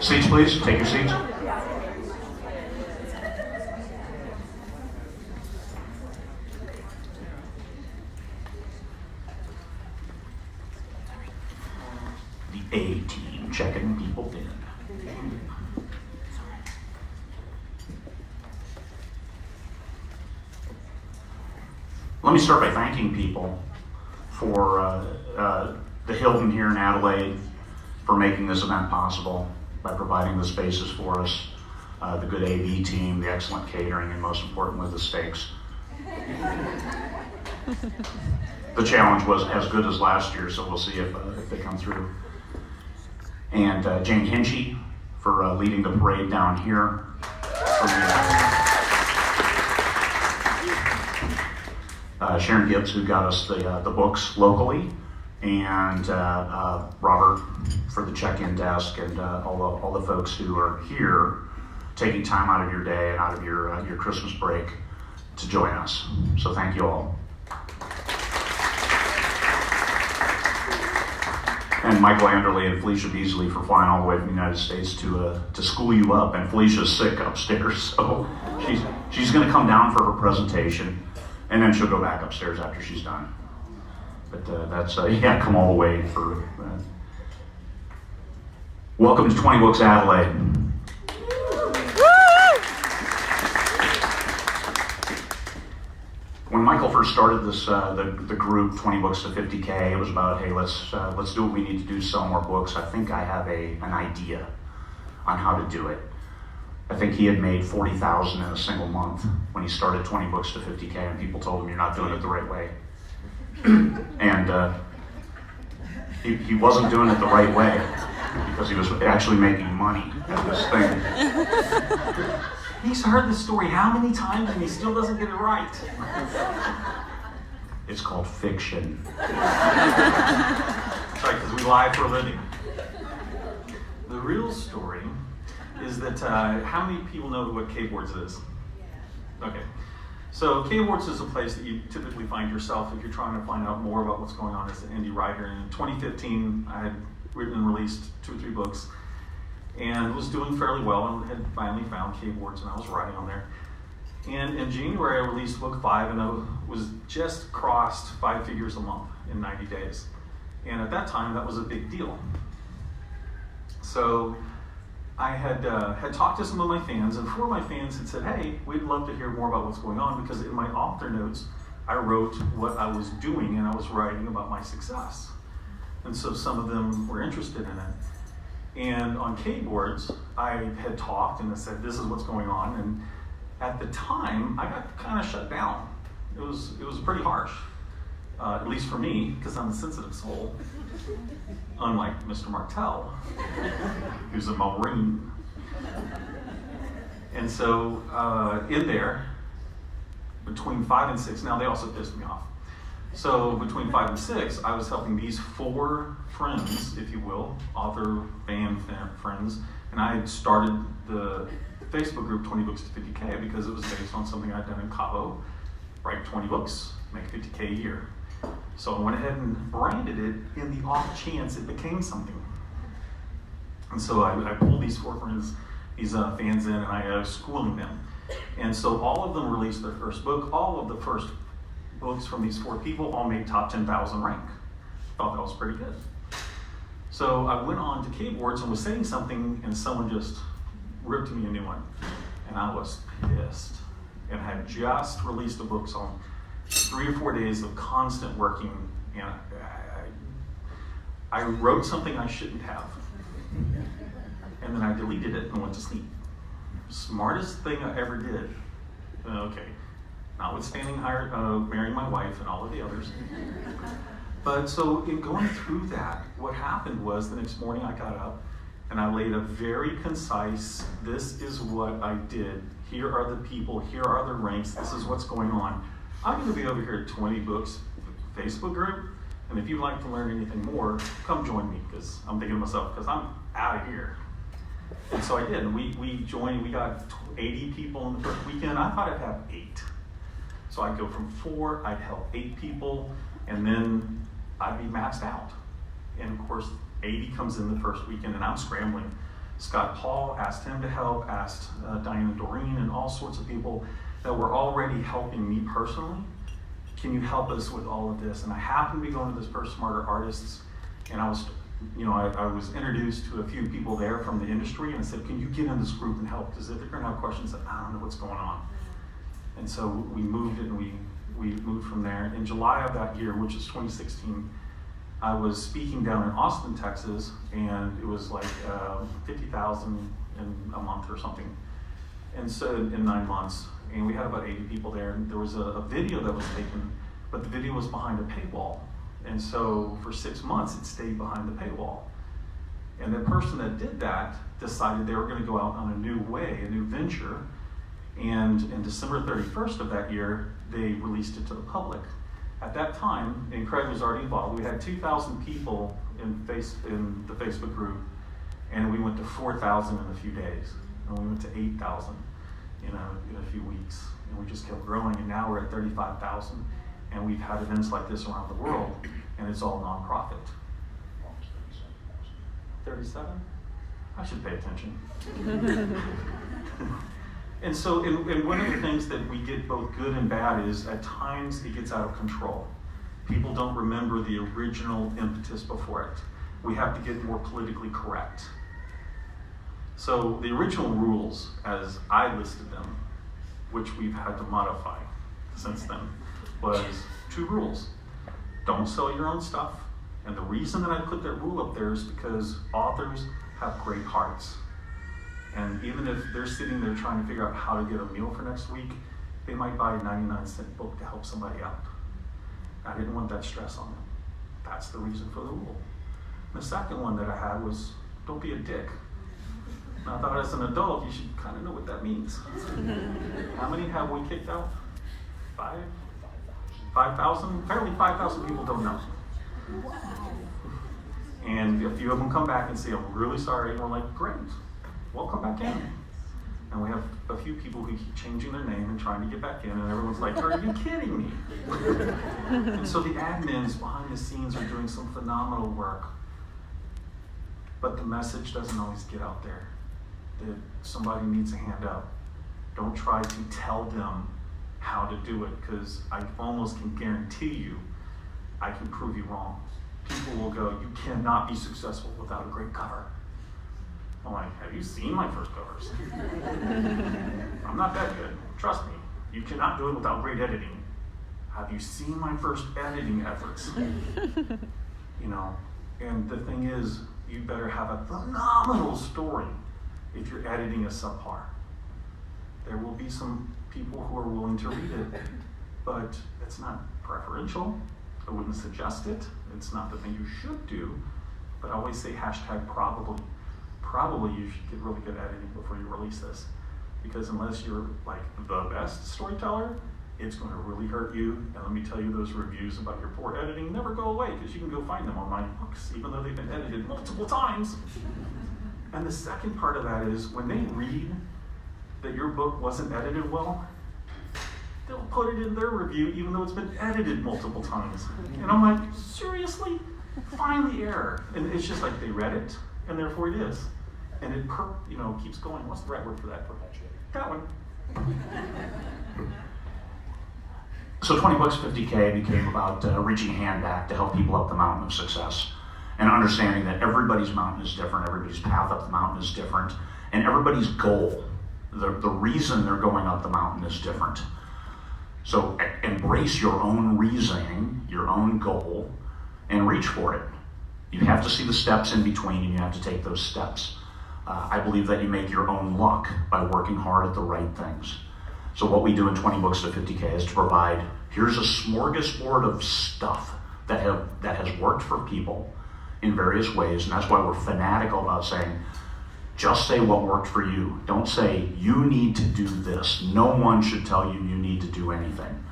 Seats, please. Take your seats. The A team checking people in. Let me start by thanking people for the Hilton here in Adelaide for making this event possible by providing the spaces for us, the good AV team, the excellent catering, and most importantly, the steaks. The challenge was as good as last year, so we'll see if they come through. And Jane Hinchy for leading the parade down here. Sharon Gibbs, who got us the books locally, and Robert for the check-in desk, and all the folks who are here taking time out of your day and out of your Christmas break to join us. So thank you all. And Michael Anderle and Felicia Beasley for flying all the way from the United States to school you up. And Felicia's sick upstairs, so she's going to come down for her presentation, and then she'll go back upstairs after she's done. But that's come all the way for. Welcome to 20Books Adelaide. When Michael first started this, the group 20 Books to 50K, it was about, hey, let's do what we need to do, sell more books. I think I have an idea on how to do it. I think he had made 40,000 in a single month when he started 20 Books to 50K, and people told him you're not doing it the right way. And he wasn't doing it the right way because he was actually making money in this thing. He's heard the story how many times and he still doesn't get it right? It's called fiction. That's right, because we lie for a living. The real story is that, how many people know what K-Boards is? Okay. So K-Boards is a place that you typically find yourself if you're trying to find out more about what's going on as an indie writer. And in 2015, I had written and released 2 or 3 books and was doing fairly well, and had finally found K-Boards, and I was writing on there. And in January, I released book 5, and I was just crossed 5 figures a month in 90 days. And at that time, that was a big deal. So I had talked to some of my fans, and 4 of my fans had said, hey, we'd love to hear more about what's going on, because in my author notes, I wrote what I was doing, and I was writing about my success. And so some of them were interested in it. And on K-Boards, I had talked and I said, this is what's going on. And at the time, I got kind of shut down. It was pretty harsh, at least for me, because I'm a sensitive soul, unlike Mr. Martelle, who's a Marine. And so in there, between 5 and 6, now they also pissed me off. So between 5 and 6, I was helping these 4 friends, if you will, author, fan friends, and I had started the Facebook group 20 Books to 50K because it was based on something I'd done in Cabo, write 20 books, make 50K a year. So I went ahead and branded it in the off chance it became something. And so I pulled these 4 friends, these fans in, and I was schooling them. And so all of them released their first book. All of the first books from these 4 people all made top 10,000 rank. Thought that was pretty good. So I went on to K-Boards and was saying something, and someone just ripped me a new one. And I was pissed. And I had just released a book, so on 3 or 4 days of constant working, and I wrote something I shouldn't have. And then I deleted it and went to sleep. Smartest thing I ever did. Okay. Notwithstanding marrying my wife and all of the others. But so in going through that, what happened was the next morning I got up and I laid a very concise, this is what I did. Here are the people, here are the ranks, this is what's going on. I'm going to be over here at 20 Books Facebook group, and if you'd like to learn anything more, come join me, because I'm thinking to myself, because I'm out of here. And so I did, and we joined, we got 80 people in the first weekend. I thought I'd have 8. So I'd go from 4, I'd help 8 people, and then I'd be maxed out. And of course, 80 comes in the first weekend, and I'm scrambling. Scott Paul, asked him to help, asked Diana Doreen and all sorts of people that were already helping me personally. Can you help us with all of this? And I happened to be going to this First Smarter Artists, and I was introduced to a few people there from the industry, and I said, can you get in this group and help? Because if they're gonna have questions, I don't know what's going on. And so we moved it, and we moved from there. In July of that year, which is 2016, I was speaking down in Austin, Texas, and it was like 50,000 in a month or something. And so in 9 months, and we had about 80 people there, and there was a video that was taken, but the video was behind a paywall. And so for 6 months, it stayed behind the paywall. And the person that did that decided they were gonna go out on a new way, a new venture. And in December 31st of that year, they released it to the public. At that time, and Craig was already involved, we had 2,000 people in the Facebook group, and we went to 4,000 in a few days, and we went to 8,000 in a few weeks, and we just kept growing, and now we're at 35,000, and we've had events like this around the world, and it's all nonprofit. 37? I should pay attention. And so, and one of the things that we get both good and bad is at times it gets out of control. People don't remember the original impetus before it. We have to get more politically correct. So the original rules, as I listed them, which we've had to modify since then, was 2 rules. Don't sell your own stuff. And the reason that I put that rule up there is because authors have great hearts. And even if they're sitting there trying to figure out how to get a meal for next week, they might buy a 99-cent book to help somebody out. I didn't want that stress on them. That's the reason for the rule. And the second one that I had was, don't be a dick. And I thought as an adult, you should kind of know what that means. How many have we kicked out? 5,000? Apparently 5,000 people don't know. And a few of them come back and say, I'm really sorry. And we're like, great. Well, come back in. And we have a few people who keep changing their name and trying to get back in, and everyone's like, are you kidding me? And so the admins behind the scenes are doing some phenomenal work, but the message doesn't always get out there. That somebody needs a hand up. Don't try to tell them how to do it, because I almost can guarantee you, I can prove you wrong. People will go, you cannot be successful without a great cover. I'm like, have you seen my first covers? I'm not that good. Trust me. You cannot do it without great editing. Have you seen my first editing efforts? And the thing is, you better have a phenomenal story if you're editing a subpar. There will be some people who are willing to read it, but it's not preferential. I wouldn't suggest it. It's not the thing you should do, but I always say #probably. Probably you should get really good editing before you release this, because unless you're like the best storyteller, it's going to really hurt you. And let me tell you, those reviews about your poor editing never go away, because you can go find them on my books, even though they've been edited multiple times. And the second part of that is when they read that your book wasn't edited well, they'll put it in their review even though it's been edited multiple times. And I'm like, seriously? Find the error. And it's just like they read it, and therefore it is. And it keeps going. What's the right word for that? That one. So 20 Books 50K became about reaching a hand back to help people up the mountain of success, and understanding that everybody's mountain is different, everybody's path up the mountain is different, and everybody's goal, the reason they're going up the mountain is different. So embrace your own reasoning, your own goal, and reach for it. You have to see the steps in between, and you have to take those steps. I believe that you make your own luck by working hard at the right things. So what we do in 20 Books to 50K is to provide, here's a smorgasbord of stuff that has worked for people in various ways, and that's why we're fanatical about saying, just say what worked for you. Don't say, you need to do this. No one should tell you you need to do anything,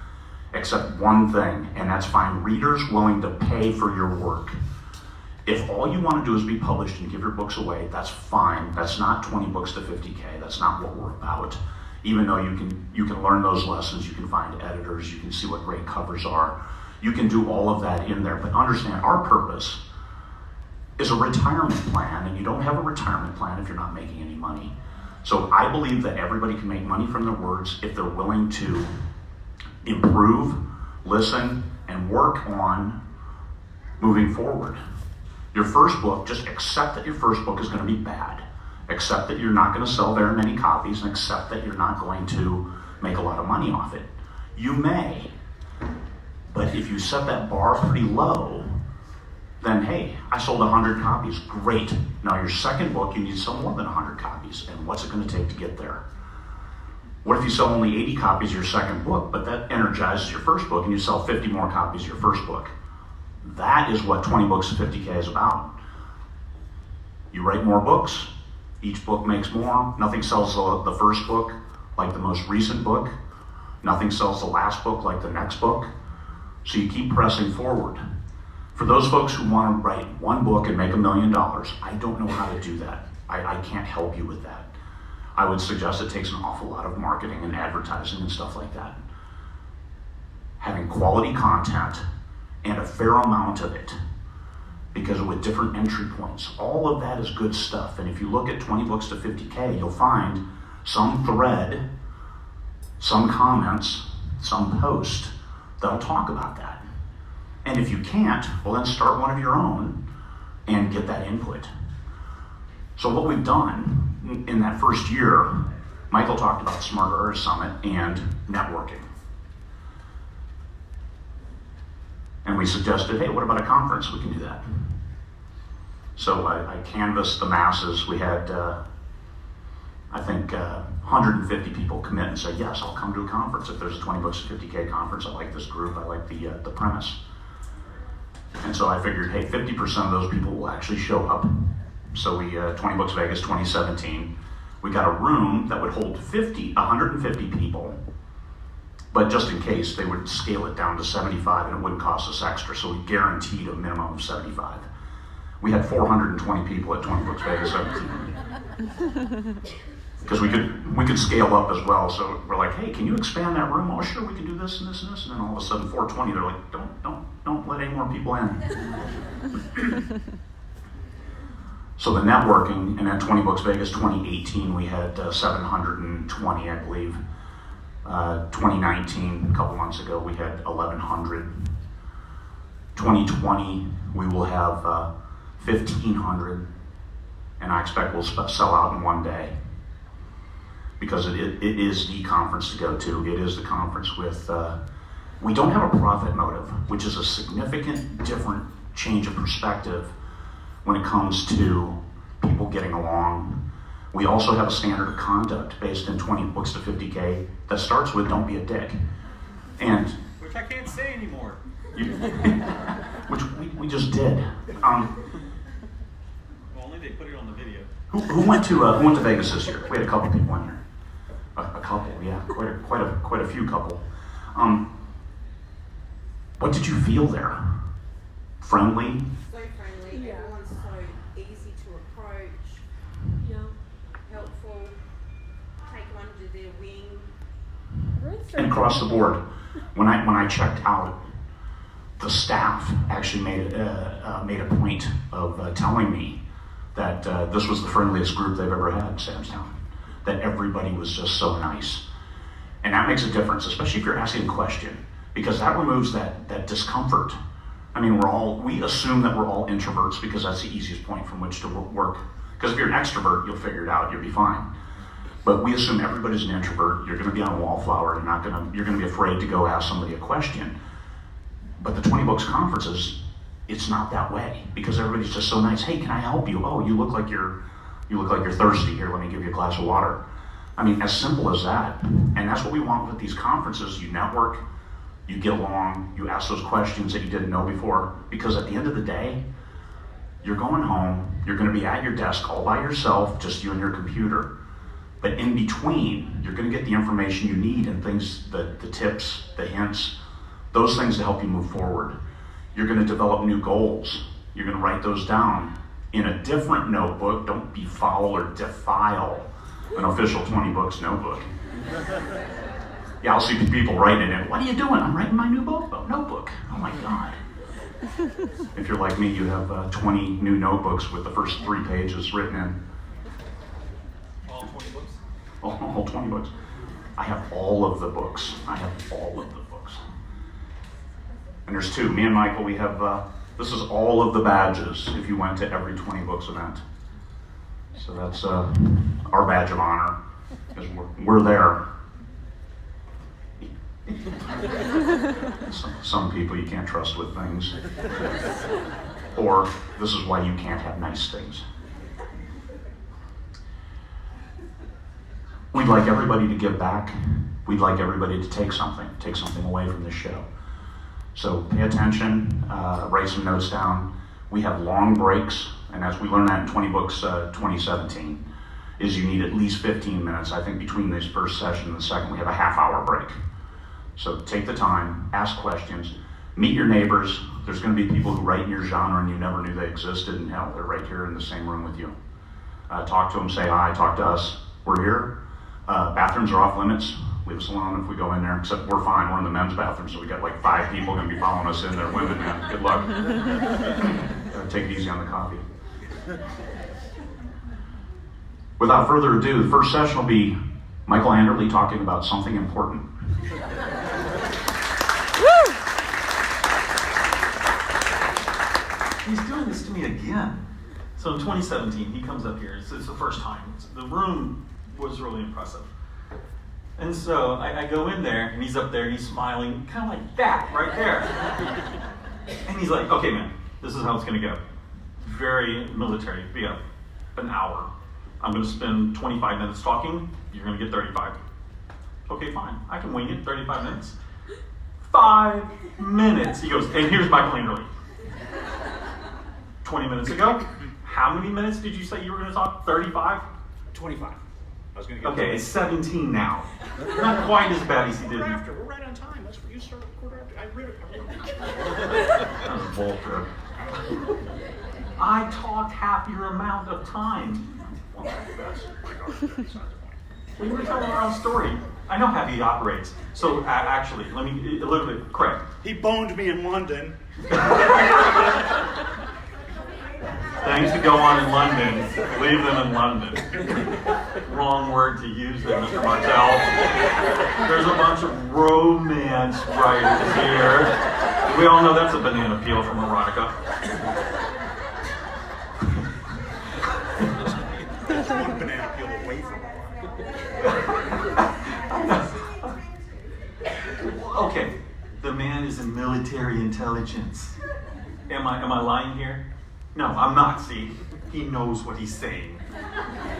except one thing, and that's find readers willing to pay for your work. If all you want to do is be published and give your books away, that's fine. That's not 20 Books to 50K. That's not what we're about. Even though you can learn those lessons, you can find editors, you can see what great covers are. You can do all of that in there, but understand our purpose is a retirement plan, and you don't have a retirement plan if you're not making any money. So I believe that everybody can make money from their words if they're willing to improve, listen, and work on moving forward. Your first book, just accept that your first book is going to be bad. Accept that you're not going to sell very many copies, and accept that you're not going to make a lot of money off it. You may, but if you set that bar pretty low, then hey, I sold 100 copies, great. Now your second book, you need to sell more than 100 copies, and what's it going to take to get there? What if you sell only 80 copies of your second book, but that energizes your first book, and you sell 50 more copies of your first book? That is what 20 Books to 50K is about. You write more books, each book makes more. Nothing sells the first book like the most recent book. Nothing sells the last book like the next book. So you keep pressing forward. For those folks who want to write one book and make $1 million, I don't know how to do that. I can't help you with that. I would suggest it takes an awful lot of marketing and advertising and stuff like that. Having quality content and a fair amount of it, because with different entry points, all of that is good stuff. And if you look at 20 Books to 50K, you'll find some thread, some comments, some post that'll talk about that. And if you can't, well then start one of your own and get that input. So what we've done in that first year, Michael talked about Smart Artist Summit and networking. And we suggested, hey, what about a conference? We can do that. So I canvassed the masses. We had, I think, 150 people commit and say, yes, I'll come to a conference. If there's a 20 Books to 50K conference, I like this group, I like the premise. And so I figured, hey, 50% of those people will actually show up. So we, 20 Books Vegas 2017, we got a room that would hold 150 people, but just in case, they would scale it down to 75 and it wouldn't cost us extra, so we guaranteed a minimum of 75. We had 420 people at 20 Books Vegas 17. Because we could scale up as well, so we're like, hey, can you expand that room? Oh, sure, we can do this and this and this. And then all of a sudden, 420, they're like, don't let any more people in. So the networking, and at 20 Books Vegas 2018, we had 720, I believe. 2019, a couple months ago, we had 1,100. 2020, we will have 1,500, and I expect we'll sell out in one day. Because it is the conference to go to. It is the conference with, we don't have a profit motive, which is a significant different change of perspective when it comes to people getting along. We also have a standard of conduct based in 20 Books to 50K that starts with don't be a dick. And which I can't say anymore. Which we just did. Well, only they put it on the video. Who went to Vegas this year? We had a couple people in here. A couple, yeah, quite a few couple. What did you feel there? Friendly? So friendly. Yeah. Everyone's so easy to approach. Yeah. Helpful. Take them under their wing. And across the board, when I checked out, the staff actually made a point of telling me that this was the friendliest group they've ever had in Samstown. That everybody was just so nice. And that makes a difference, especially if you're asking a question, because that removes that discomfort. I mean, we assume that we're all introverts because that's the easiest point from which to work. Because if you're an extrovert, you'll figure it out, you'll be fine. But we assume everybody's an introvert, you're gonna be on a wallflower, you're gonna be afraid to go ask somebody a question. But the 20 Books conferences, it's not that way, because everybody's just so nice. Hey, can I help you? Oh, you look like you're thirsty. Here, let me give you a glass of water. I mean, as simple as that. And that's what we want with these conferences. You network, you get along, you ask those questions that you didn't know before. Because at the end of the day, you're going home, you're gonna be at your desk all by yourself, just you and your computer. But in between, you're gonna get the information you need and things, the tips, the hints, those things to help you move forward. You're gonna develop new goals. You're gonna write those down in a different notebook. Don't befoul or defile an official 20 Books notebook. Yeah, I'll see people writing in it. What are you doing? I'm writing my new notebook. Oh my God. If you're like me, you have 20 new notebooks with the first 3 pages written in. All 20 books? All 20 books. I have all of the books. I have all of the books. And there's 2. Me and Michael, we have, this is all of the badges if you went to every 20 books event. So that's our badge of honor, because we're there. Some people you can't trust with things. Or this is why you can't have nice things. We'd like everybody to give back. We'd like everybody to take something away from this show. So pay attention, write some notes down. We have long breaks, and as we learned that in 20 Books 2017, is you need at least 15 minutes. I think between this first session and the second, we have a half-hour break. So take the time, ask questions, meet your neighbors. There's going to be people who write in your genre and you never knew they existed, and hell, they're right here in the same room with you. Talk to them, say hi, talk to us. We're here. Bathrooms are off limits. Leave us alone if we go in there, except we're fine. We're in the men's bathroom, so we got like 5 people going to be following us in there. Women, man, good luck. Take it easy on the coffee. Without further ado, the first session will be Michael Anderle talking about something important. He's doing this to me again. So in 2017, he comes up here. It's the first time. The room was really impressive. And so I go in there, and he's up there, and he's smiling, kind of like that, right there. And he's like, okay, man, this is how it's going to go. Very military, be up an hour. I'm going to spend 25 minutes talking. You're going to get 35. Okay, fine. I can wing it, 35 minutes. 5 minutes. He goes, and here's Michael Anderle. 20 minutes ago, how many minutes did you say you were going to talk? 35? 25. I was going to get Okay, it's 17 now. Not quite as bad as he did. We're after. We're right on time. That's what you started a quarter after. I read it. That was a bull trip. I talked half your amount of time. Well, that's regardless. That's not the point. We were telling our own story. I know how he operates. So actually, let me a little bit correct. He boned me in London. Things that go on in London, leave them in London. Wrong word to use there, Mr. Martelle. There's a bunch of romance writers here. We all know that's a banana peel from erotica. One banana peel away from Okay, the man is in military intelligence. Am I lying here? No, I'm not, see? He knows what he's saying.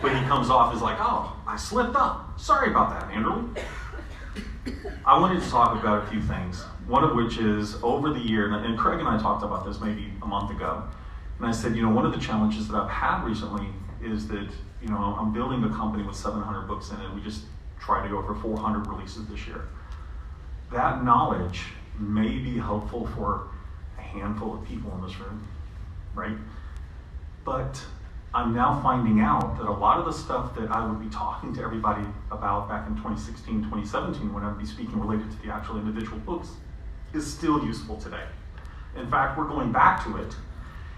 But he comes off as like, oh, I slipped up. Sorry about that, Anderle. I wanted to talk about a few things. One of which is, over the year, and Craig and I talked about this maybe a month ago, and I said, one of the challenges that I've had recently is that, I'm building a company with 700 books in it. We just tried to go for 400 releases this year. That knowledge may be helpful for a handful of people in this room, right? But I'm now finding out that a lot of the stuff that I would be talking to everybody about back in 2016, 2017, when I would be speaking related to the actual individual books, is still useful today. In fact, we're going back to it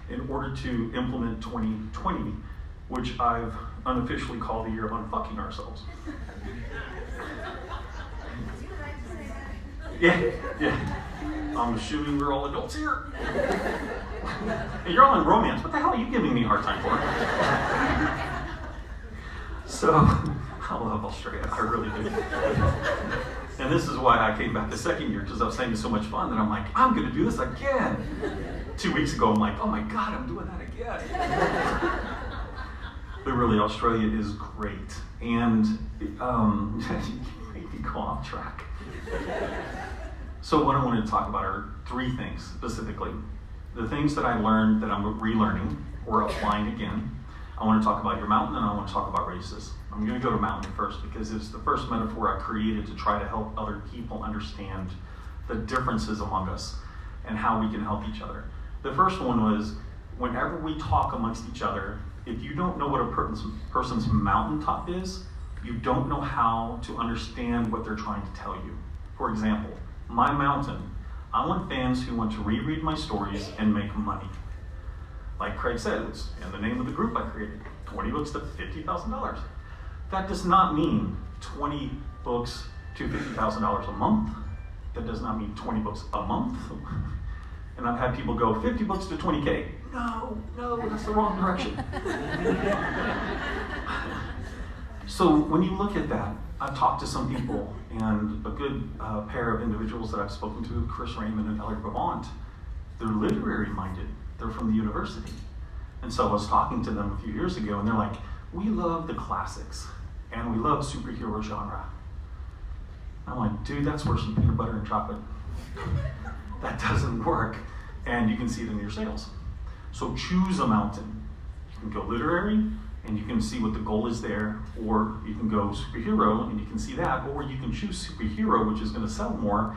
in order to implement 2020, which I've unofficially called the year of unfucking ourselves. Yeah. I'm assuming we're all adults here. Hey, you're all in romance. What the hell are you giving me a hard time for? So, I love Australia. I really do. And this is why I came back the second year, because I was saying it's so much fun that I'm like, I'm going to do this again. 2 weeks ago, I'm like, oh my God, I'm doing that again. But really, Australia is great. And you made me go off track. So what I wanted to talk about are 3 things specifically. The things that I learned that I'm relearning or applying again. I want to talk about your mountain, and I want to talk about races. I'm going to go to mountain first because it's the first metaphor I created to try to help other people understand the differences among us and how we can help each other. The first one was, whenever we talk amongst each other, if you don't know what a person's mountaintop is, you don't know how to understand what they're trying to tell you. For example, my mountain, I want fans who want to reread my stories and make money. Like Craig said, it's in the name of the group I created, 20 books to $50,000. That does not mean 20 books to $50,000 a month. That does not mean 20 books a month. And I've had people go 50 books to 20K. No, that's the wrong direction. So when you look at that, I've talked to some people, and a good pair of individuals that I've spoken to, Chris Raymond and Elliot Bavant, they're literary minded. They're from the university. And so I was talking to them a few years ago, and they're like, we love the classics, and we love superhero genre. I'm like, dude, that's worse than peanut butter and chocolate. That doesn't work. And you can see it in your sales. So choose a mountain. You can go literary, and you can see what the goal is there, or you can go superhero, and you can see that, or you can choose superhero, which is going to sell more,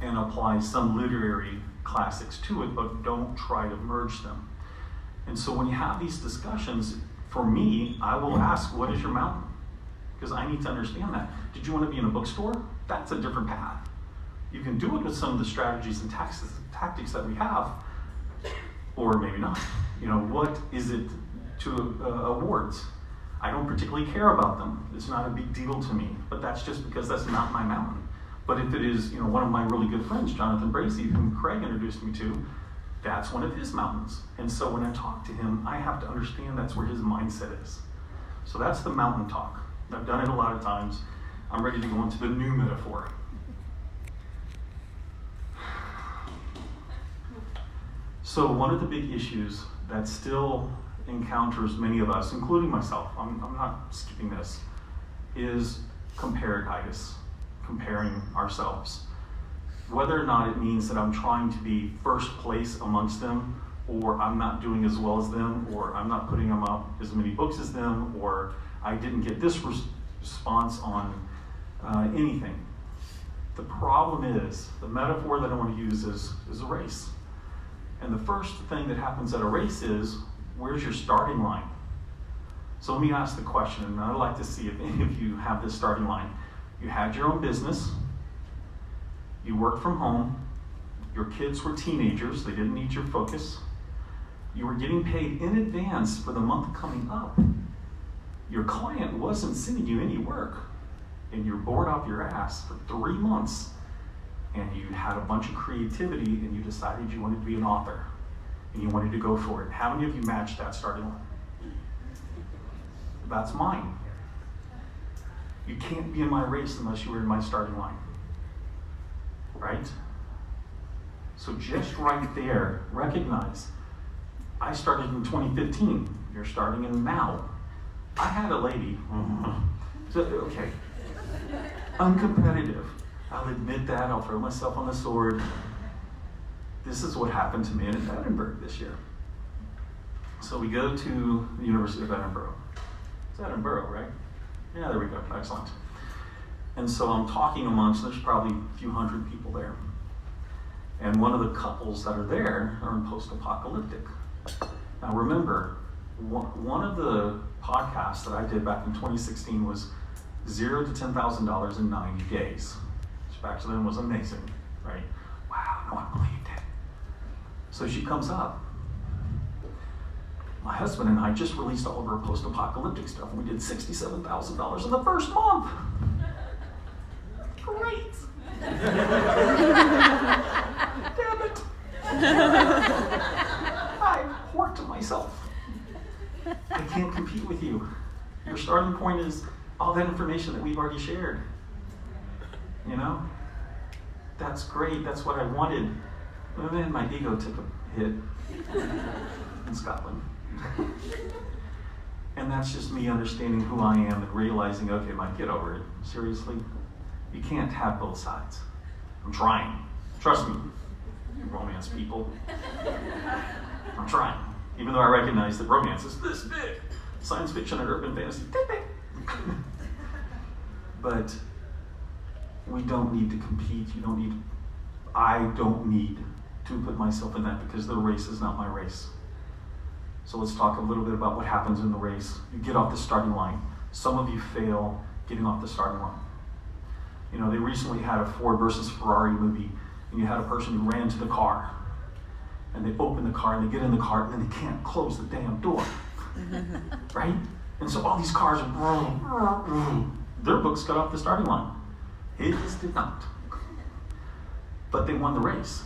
and apply some literary classics to it, but don't try to merge them. And so when you have these discussions, for me, I will ask, what is your mountain? Because I need to understand that. Did you want to be in a bookstore? That's a different path. You can do it with some of the strategies and tactics that we have, or maybe not. You know, what is it to awards? I don't particularly care about them. It's not a big deal to me, but that's just because that's not my mountain. But if it is, you know, one of my really good friends, Jonathan Bracey, whom Craig introduced me to, that's one of his mountains. And so when I talk to him, I have to understand that's where his mindset is. So that's the mountain talk. I've done it a lot of times. I'm ready to go into the new metaphor. So one of the big issues that still encounters many of us, including myself, I'm not skipping this, is comparatitis, comparing ourselves. Whether or not it means that I'm trying to be first place amongst them, or I'm not doing as well as them, or I'm not putting them out as many books as them, or I didn't get this response on anything. The problem is, the metaphor that I want to use is a race. And the first thing that happens at a race is, where's your starting line? So let me ask the question, and I'd like to see if any of you have this starting line. You had your own business, you worked from home, your kids were teenagers, they didn't need your focus, you were getting paid in advance for the month coming up, your client wasn't sending you any work, and you're bored off your ass for 3 months, and you had a bunch of creativity, and you decided you wanted to be an author, and you wanted to go for it. How many of you matched that starting line? That's mine. You can't be in my race unless you were in my starting line. Right? So just right there, recognize, I started in 2015. You're starting in now. I had a lady, so, okay, uncompetitive. I'll admit that, I'll throw myself on the sword. This is what happened to me in Edinburgh this year. So we go to the University of Edinburgh. It's Edinburgh, right? Yeah, there we go, excellent. And so I'm talking amongst, there's probably a few hundred people there. And one of the couples that are there are in post-apocalyptic. Now remember, one of the podcasts that I did back in 2016 was $0 to $10,000 in 90 days. Which back then was amazing, right? Wow, no one believed it. So she comes up. My husband and I just released all of our post-apocalyptic stuff, and we did $67,000 in the first month. Great. Damn it. I hoard to myself. I can't compete with you. Your starting point is all that information that we've already shared. You know? That's great. That's what I wanted. But then my ego took a hit in Scotland. And that's just me understanding who I am and realizing, okay, Mike, get over it. Seriously? You can't have both sides. I'm trying. Trust me, you romance people. I'm trying. Even though I recognize that romance is this big. Science fiction and urban fantasy, this big. But we don't need to compete. I don't need to put myself in that because the race is not my race. So let's talk a little bit about what happens in the race. You get off the starting line. Some of you fail getting off the starting line. You know, they recently had a Ford versus Ferrari movie, and you had a person who ran to the car, and they open the car, and they get in the car, and then they can't close the damn door, right? And so all these cars, their books got off the starting line. His did not. But they won the race,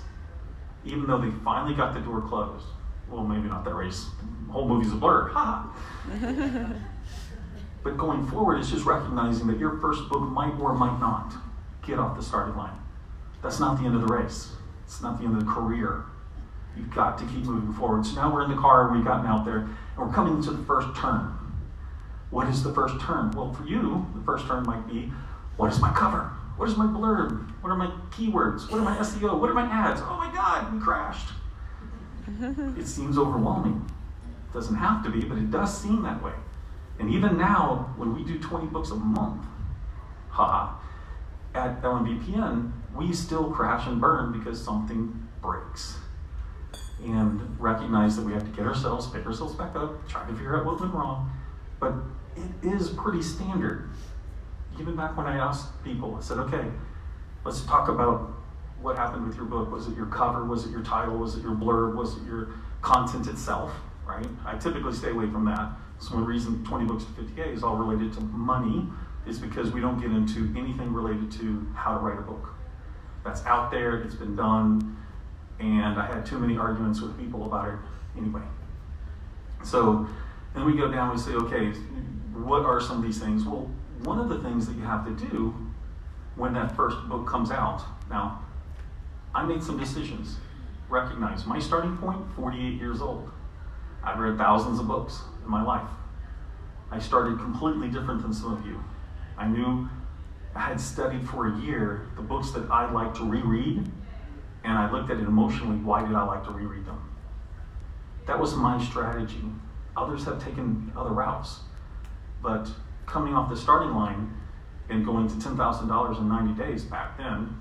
even though they finally got the door closed. Well, maybe not that race. The whole movie's a blur. Ha! But going forward, it's just recognizing that your first book might or might not get off the starting line. That's not the end of the race. It's not the end of the career. You've got to keep moving forward. So now we're in the car, we've gotten out there, and we're coming to the first turn. What is the first turn? Well, for you, the first turn might be, what is my cover? What is my blurb? What are my keywords? What are my SEO? What are my ads? Oh my God, we crashed. It seems overwhelming. It doesn't have to be, but it does seem that way. And even now, when we do 20 books a month, at LMVPN, we still crash and burn because something breaks. And recognize that we have to get ourselves, pick ourselves back up, try to figure out what went wrong. But it is pretty standard. Even back when I asked people, I said, okay, let's talk about what happened with your book. Was it your cover? Was it your title? Was it your blurb? Was it your content itself, right? I typically stay away from that. So one reason 20 Books to 50K is all related to money is because we don't get into anything related to how to write a book. That's out there, it's been done, and I had too many arguments with people about it anyway. So then we go down, we say, okay, what are some of these things? Well, one of the things that you have to do when that first book comes out, now, I made some decisions. Recognize my starting point, 48 years old. I've read thousands of books in my life. I started completely different than some of you. I knew I had studied for a year the books that I'd like to reread, and I looked at it emotionally, why did I like to reread them? That was my strategy. Others have taken other routes. But coming off the starting line and going to $10,000 in 90 days back then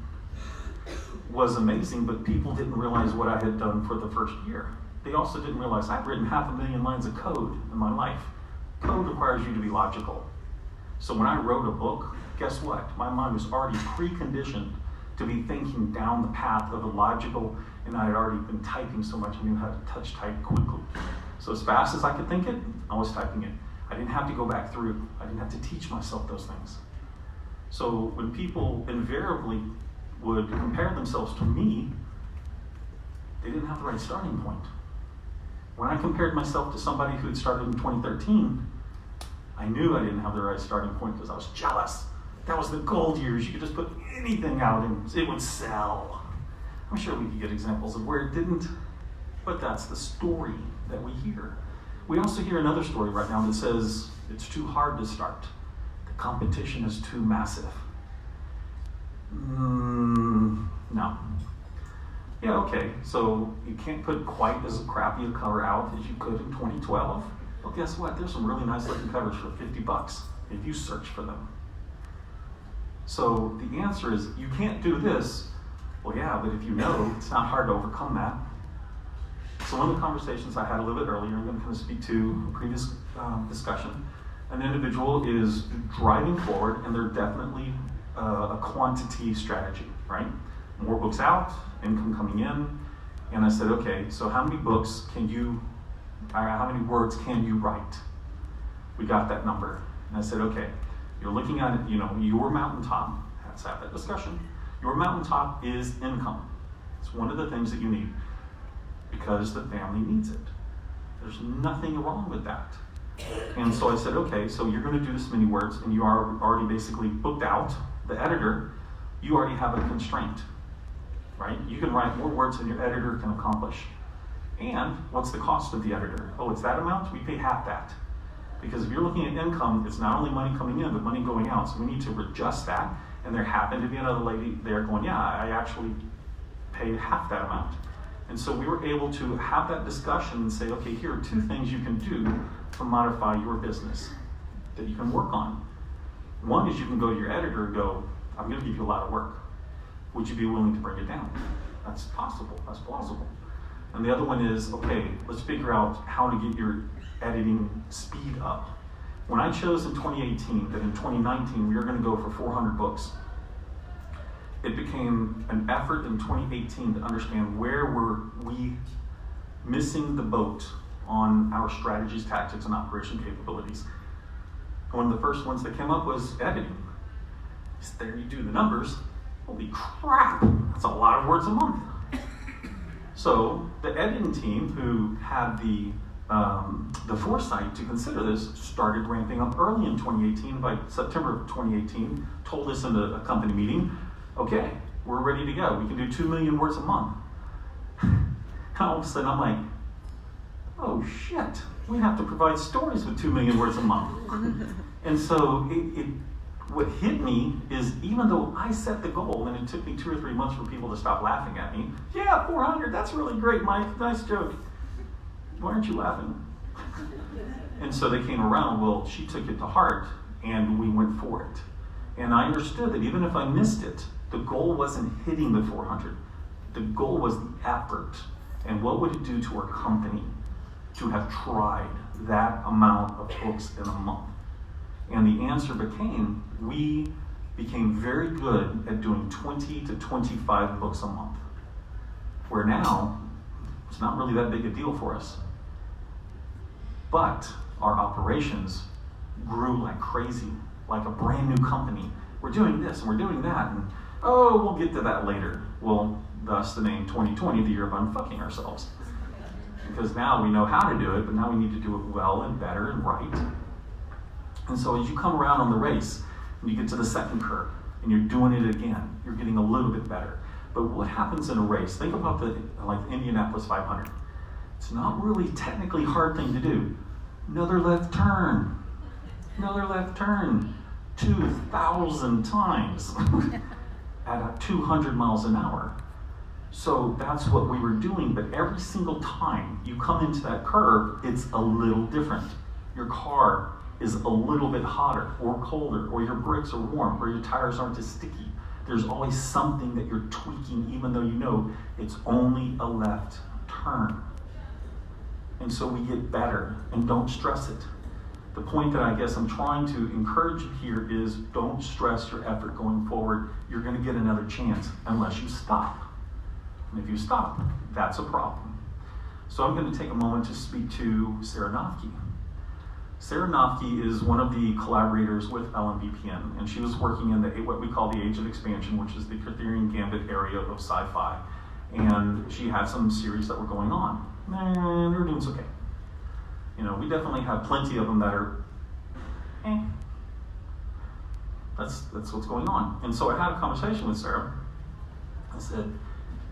was amazing, but people didn't realize what I had done for the first year. They also didn't realize I've written 500,000 lines of code in my life. Code requires you to be logical. So when I wrote a book, guess what? My mind was already preconditioned to be thinking down the path of the logical, and I had already been typing so much I knew how to touch type quickly. So as fast as I could think it, I was typing it. I didn't have to go back through. I didn't have to teach myself those things. So when people invariably would compare themselves to me, they didn't have the right starting point. When I compared myself to somebody who had started in 2013, I knew I didn't have the right starting point because I was jealous. That was the gold years. You could just put anything out and it would sell. I'm sure we could get examples of where it didn't, but that's the story that we hear. We also hear another story right now that says it's too hard to start. The competition is too massive. No. Yeah, okay, so you can't put quite as crappy a cover out as you could in 2012. Well, guess what? There's some really nice looking covers for $50 if you search for them. So the answer is, you can't do this. Well, yeah, but if you know, it's not hard to overcome that. So one of the conversations I had a little bit earlier, I'm going to kind of speak to a previous discussion. An individual is driving forward, and they're definitely a quantity strategy, right? More books out, income coming in. And I said, okay, so how many books can you, how many words can you write? We got that number. And I said, okay, you're looking at it, your mountaintop. Let's have that discussion. Your mountaintop is income. It's one of the things that you need because the family needs it. There's nothing wrong with that. And so I said, okay, so you're going to do this many words, and you are already basically booked out. The editor, you already have a constraint, right? You can write more words than your editor can accomplish. And what's the cost of the editor? Oh, it's that amount? We pay half that. Because if you're looking at income, it's not only money coming in, but money going out. So we need to adjust that. And there happened to be another lady there going, yeah, I actually paid half that amount. And so we were able to have that discussion and say, okay, here are two things you can do to modify your business that you can work on. One is you can go to your editor and go, I'm going to give you a lot of work. Would you be willing to bring it down? That's possible. That's plausible. And the other one is, okay, let's figure out how to get your editing speed up. When I chose in 2018 that in 2019 we were going to go for 400 books, it became an effort in 2018 to understand where were we missing the boat on our strategies, tactics, and operation capabilities. One of the first ones that came up was editing. There you do the numbers. Holy crap, that's a lot of words a month. So the editing team, who had the foresight to consider this, started ramping up early in 2018. By September of 2018, told us in a company meeting, okay, we're ready to go. We can do 2 million words a month. And all of a sudden I'm like, oh shit, we have to provide stories with 2 million words a month. And so what hit me is, even though I set the goal, and it took me 2 or 3 months for people to stop laughing at me, yeah, 400, that's really great, Mike, nice joke. Why aren't you laughing? And so they came around, well, she took it to heart, and we went for it. And I understood that even if I missed it, the goal wasn't hitting the 400. The goal was the effort. And what would it do to our company to have tried that amount of books in a month? And the answer became, we became very good at doing 20 to 25 books a month. Where now, it's not really that big a deal for us. But our operations grew like crazy, like a brand new company. We're doing this and we're doing that, and oh, we'll get to that later. Well, thus the name 2020, the year of unfucking ourselves. Because now we know how to do it, but now we need to do it well and better and right. And so as you come around on the race, and you get to the second curve, and you're doing it again, you're getting a little bit better. But what happens in a race? Think about the Indianapolis 500. It's not really technically hard thing to do. Another left turn. 2,000 times at 200 miles an hour. So that's what we were doing, but every single time you come into that curve, it's a little different. Your car is a little bit hotter or colder, or your brakes are warm, or your tires aren't as sticky. There's always something that you're tweaking, even though you know it's only a left turn. And so we get better, and don't stress it. The point that I guess I'm trying to encourage you here is, don't stress your effort going forward. You're going to get another chance unless you stop. And if you stop, that's a problem. So I'm going to take a moment to speak to Sarah Nathi. Sarah Nathi is one of the collaborators with LMVPN, and she was working in what we call the Age of Expansion, which is the Arthurian Gambit area of sci-fi. And she had some series that were going on, and they're doing okay. You know, we definitely have plenty of them that are, That's what's going on. And so I had a conversation with Sarah. I said,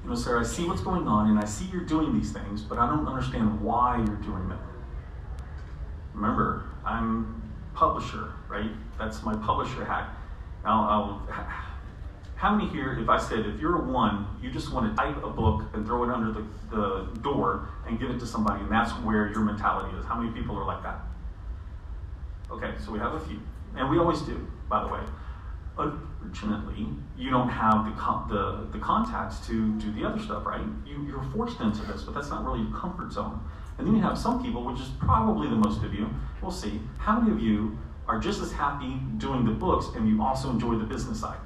you know, Sarah, I see what's going on, and I see you're doing these things, but I don't understand why you're doing them. Remember, I'm publisher, right? That's my publisher hat. How many here, if I said, if you're a one, you just want to type a book and throw it under the door and give it to somebody, and that's where your mentality is? How many people are like that? Okay, so we have a few. And we always do, by the way. Unfortunately, you don't have the contacts to do the other stuff, right? You're forced into this, but that's not really your comfort zone. And then you have some people, which is probably the most of you, we'll see, how many of you are just as happy doing the books and you also enjoy the business side?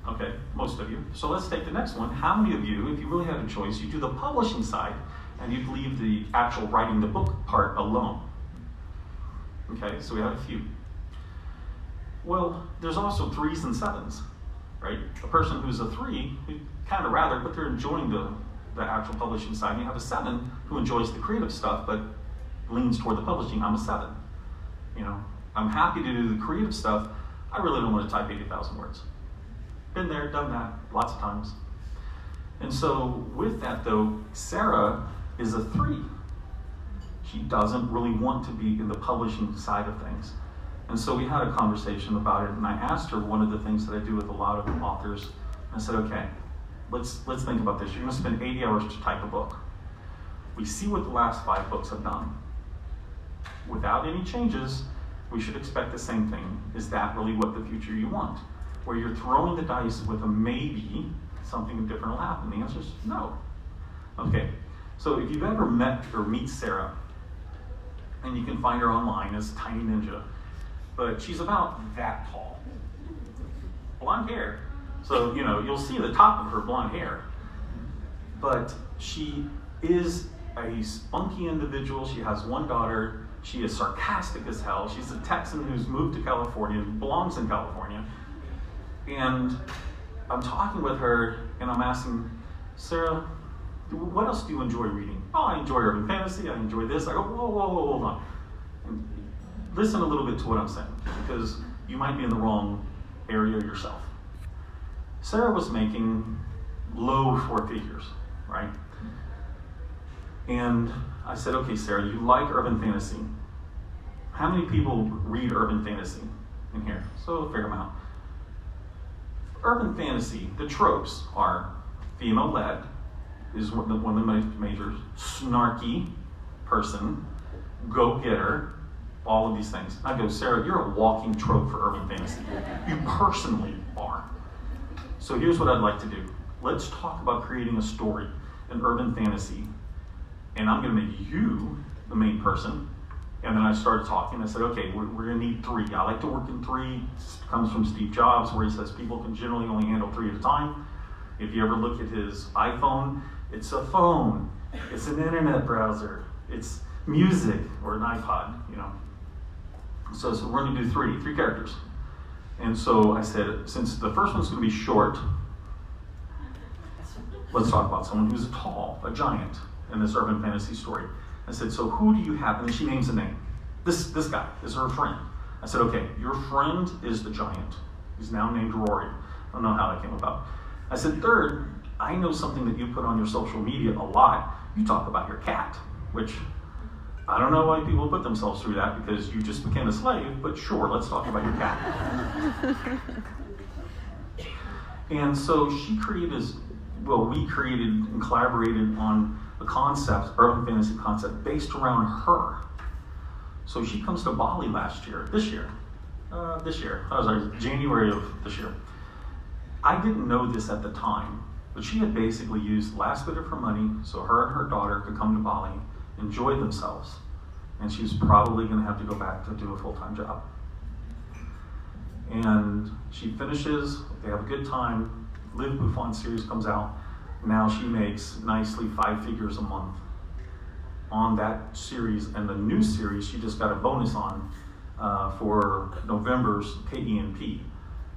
Okay, most of you. So let's take the next one. How many of you, if you really had a choice, you do the publishing side and you'd leave the actual writing the book part alone? Okay, so we have a few. Well, there's also 3s and 7s, right? A person who's a 3, who kind of rather, but they're enjoying the actual publishing side. And you have a 7 who enjoys the creative stuff, but leans toward the publishing. I'm a 7. You know, I'm happy to do the creative stuff. I really don't want to type 80,000 words. Been there, done that, lots of times. And so with that though, Sarah is a 3. She doesn't really want to be in the publishing side of things. And so we had a conversation about it, and I asked her one of the things that I do with a lot of authors. I said, okay, let's think about this. You're gonna spend 80 hours to type a book. We see what the last 5 books have done. Without any changes, we should expect the same thing. Is that really what the future you want? Where you're throwing the dice with a maybe, something different will happen. The answer is no. Okay, so if you've ever met or meet Sarah, and you can find her online as Tiny Ninja, but she's about that tall. Blonde hair, So, you'll see the top of her blonde hair. But she is a spunky individual. She has one daughter. She is sarcastic as hell. She's a Texan who's moved to California, belongs in California. And I'm talking with her, and I'm asking, Sarah, what else do you enjoy reading? Oh, I enjoy urban fantasy. I enjoy this. I go, whoa, hold on. And listen a little bit to what I'm saying, because you might be in the wrong area yourself. Sarah was making low four figures, right? And I said, okay, Sarah, you like urban fantasy. How many people read urban fantasy in here? So a fair amount. Urban fantasy, the tropes are female-led, is one of the majors, snarky person, go-getter, all of these things. I go, Sarah, you're a walking trope for urban fantasy. You personally are. So here's what I'd like to do. Let's talk about creating a story in urban fantasy, and I'm going to make you the main person. And then I started talking. I said, okay, we're going to need 3. I like to work in 3. This comes from Steve Jobs, where he says people can generally only handle 3 at a time. If you ever look at his iPhone, it's a phone. It's an internet browser. It's music, or an iPod, So we're going to do 3 characters. And so I said, since the first one's going to be short, let's talk about someone who's tall, a giant, in this urban fantasy story. I said, so who do you have? And then she names a name. This guy is her friend. I said, okay, your friend is the giant. He's now named Rory. I don't know how that came about. I said, third, I know something that you put on your social media a lot. You talk about your cat, which I don't know why people put themselves through that, because you just became a slave, but sure, let's talk about your cat. And so we created and collaborated on a concept, urban fantasy concept, based around her. So she comes to Bali January of this year. I didn't know this at the time, but she had basically used the last bit of her money so her and her daughter could come to Bali, enjoy themselves, and she's probably going to have to go back to do a full-time job. And she finishes, they have a good time, Live Buffon series comes out. Now she makes nicely 5 figures a month on that series, and the new series she just got a bonus on for November's KENP,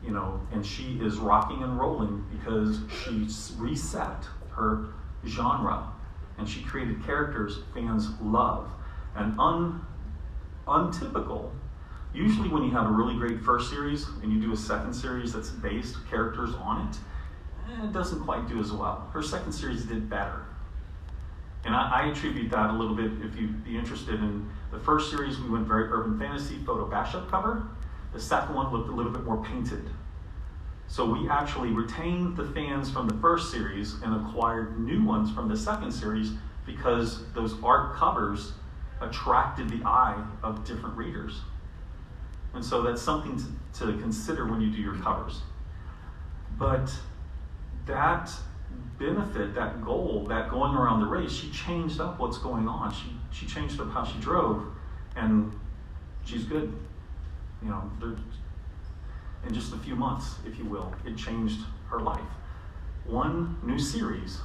and she is rocking and rolling because she reset her genre, and she created characters fans love, and untypical. Usually when you have a really great first series and you do a second series that's based characters on it, it doesn't quite do as well. Her second series did better. And I attribute that a little bit, if you'd be interested in the first series, we went very urban fantasy, photo bash-up cover. The second one looked a little bit more painted. So we actually retained the fans from the first series and acquired new ones from the second series, because those art covers attracted the eye of different readers. And so that's something to consider when you do your covers. But that benefit, that goal, that going around the race, she changed up what's going on. She changed up how she drove, and she's good. In just a few months, if you will, it changed her life. One new series,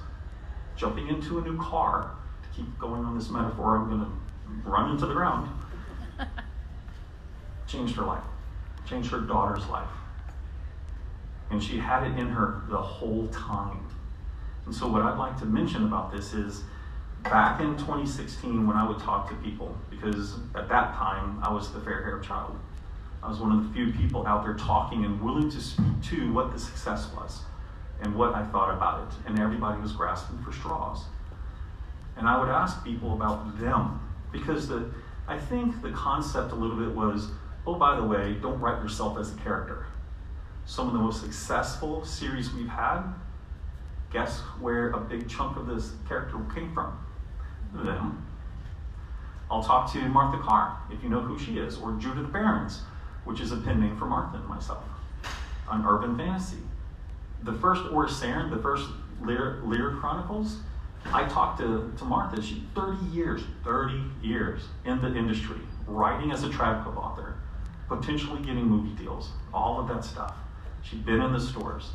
jumping into a new car, to keep going on this metaphor, I'm going to run into the ground, changed her life, changed her daughter's life. And she had it in her the whole time. And so what I'd like to mention about this is, back in 2016, when I would talk to people, because at that time I was the fair-haired child, I was one of the few people out there talking and willing to speak to what the success was and what I thought about it, and everybody was grasping for straws. And I would ask people about them, because I think the concept a little bit was, oh, by the way, don't write yourself as a character. Some of the most successful series we've had, guess where a big chunk of this character came from? Them. I'll talk to Martha Carr, if you know who she is, or Judith Barron's, which is a pen name for Martha and myself, on urban fantasy. The first Orsairn, the first Lear Chronicles, I talked to Martha. She 30 years in the industry, writing as a trad club author, potentially getting movie deals, all of that stuff. She'd been in the stores.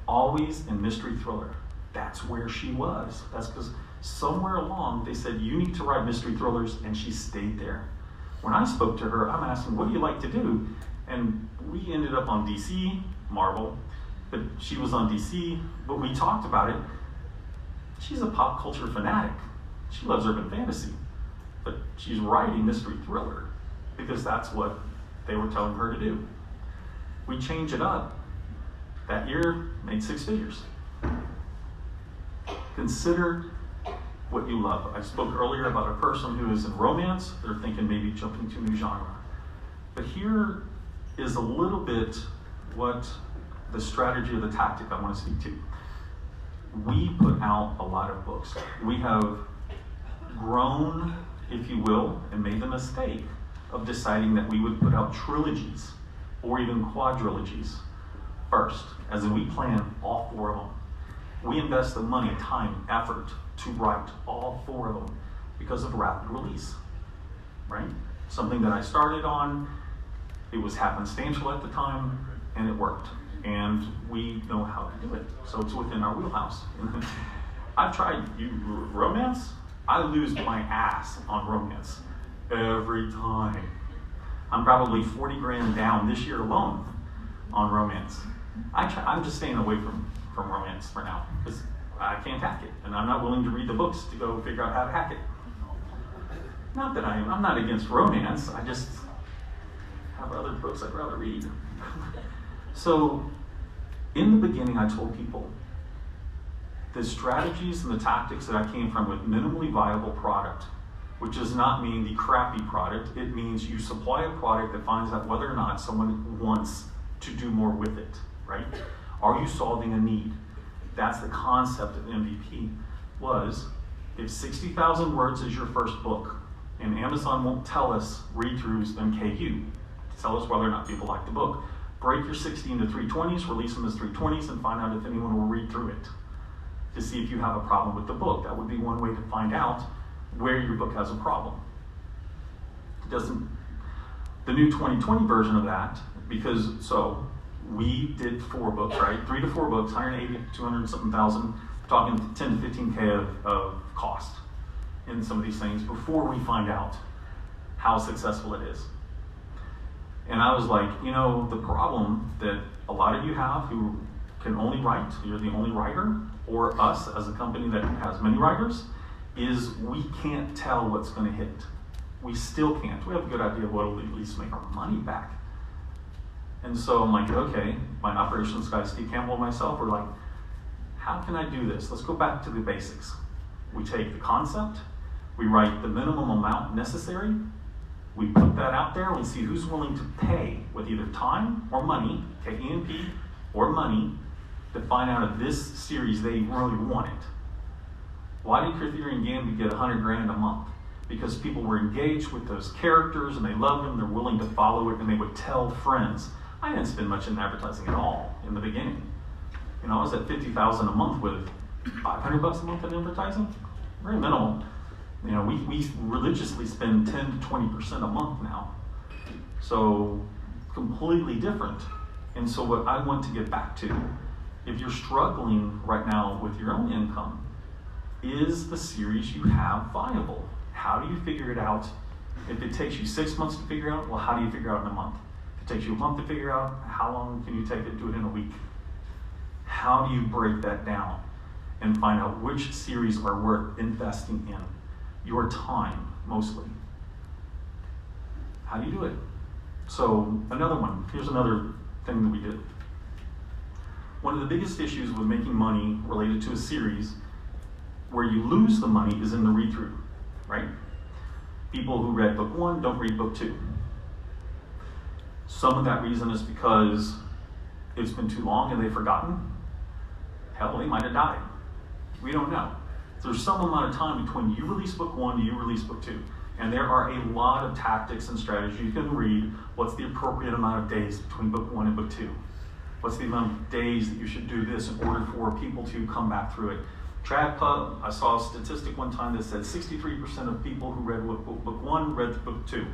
always in mystery thriller. That's where she was. That's because somewhere along they said, you need to write mystery thrillers, and she stayed there. When I spoke to her, I'm asking, what do you like to do? And we ended up on DC, Marvel, but she was on DC, but we talked about it. She's a pop culture fanatic. She loves urban fantasy, but she's writing mystery thriller because that's what they were telling her to do. We changed it up. That year, made 6 figures. Consider what you love. I spoke earlier about a person who is in romance. They're thinking maybe jumping to a new genre. But here is a little bit what the strategy or the tactic I want to speak to. We put out a lot of books. We have grown, if you will, and made the mistake of deciding that we would put out trilogies or even quadrilogies first, as in we plan all 4 of them. We invest the money, time, effort to write all 4 of them because of rapid release, right? Something that I started on, it was happenstantial at the time, and it worked. And we know how to do it, so it's within our wheelhouse. I've tried romance. I lose my ass on romance every time. I'm probably 40 grand down this year alone on romance. I'm just staying away from romance for now because I can't hack it, and I'm not willing to read the books to go figure out how to hack it. Not that I'm not against romance. I just have other books I'd rather read. So, in the beginning, I told people the strategies and the tactics that I came from with minimally viable product, which does not mean the crappy product. It means you supply a product that finds out whether or not someone wants to do more with it, right? Are you solving a need? That's the concept of MVP, was if 60,000 words is your first book, and Amazon won't tell us read-throughs and KU, tell us whether or not people like the book. Break your 60 into 320s, release them as 320s, and find out if anyone will read through it to see if you have a problem with the book. That would be one way to find out where your book has a problem. It doesn't, the new 2020 version of that, because, so we did 4 books, right? 3 to 4 books, 180 to 200 and something thousand, talking 10 to 15K of cost in some of these things before we find out how successful it is. And I was like, you know, the problem that a lot of you have who can only write, you're the only writer, or us as a company that has many writers, is we can't tell what's going to hit. We still can't. We have a good idea of what will at least make our money back. And so I'm like, okay, my operations guy, Steve Campbell, and myself, were like, how can I do this? Let's go back to the basics. We take the concept, we write the minimum amount necessary, we put that out there, we see who's willing to pay with either time or money, KENP or money, to find out if this series they really want it. Why did Crithiri and Gamby get 100 grand a month? Because people were engaged with those characters and they loved them, they're willing to follow it, and they would tell friends. I didn't spend much in advertising at all in the beginning. You know, I was at 50,000 a month with 500 bucks a month in advertising, very minimal. You know, we religiously spend 10 to 20% a month now. So completely different. And so what I want to get back to, if you're struggling right now with your own income, is the series you have viable? How do you figure it out? If it takes you 6 months to figure out, well, how do you figure out in a month? If it takes you a month to figure out, how long can you take it, do it in a week? How do you break that down and find out which series are worth investing in? Your time, mostly. How do you do it? So another one, here's another thing that we did. One of the biggest issues with making money related to a series where you lose the money is in the read-through, right? People who read book 1 don't read book 2. Some of that reason is because it's been too long and they've forgotten. Hell, they might have died. We don't know. There's some amount of time between you release book 1 and you release book 2. And there are a lot of tactics and strategies you can read. What's the appropriate amount of days between book 1 and book 2? What's the amount of days that you should do this in order for people to come back through it? TradPub, I saw a statistic one time that said 63% of people who read book 1 read book 2.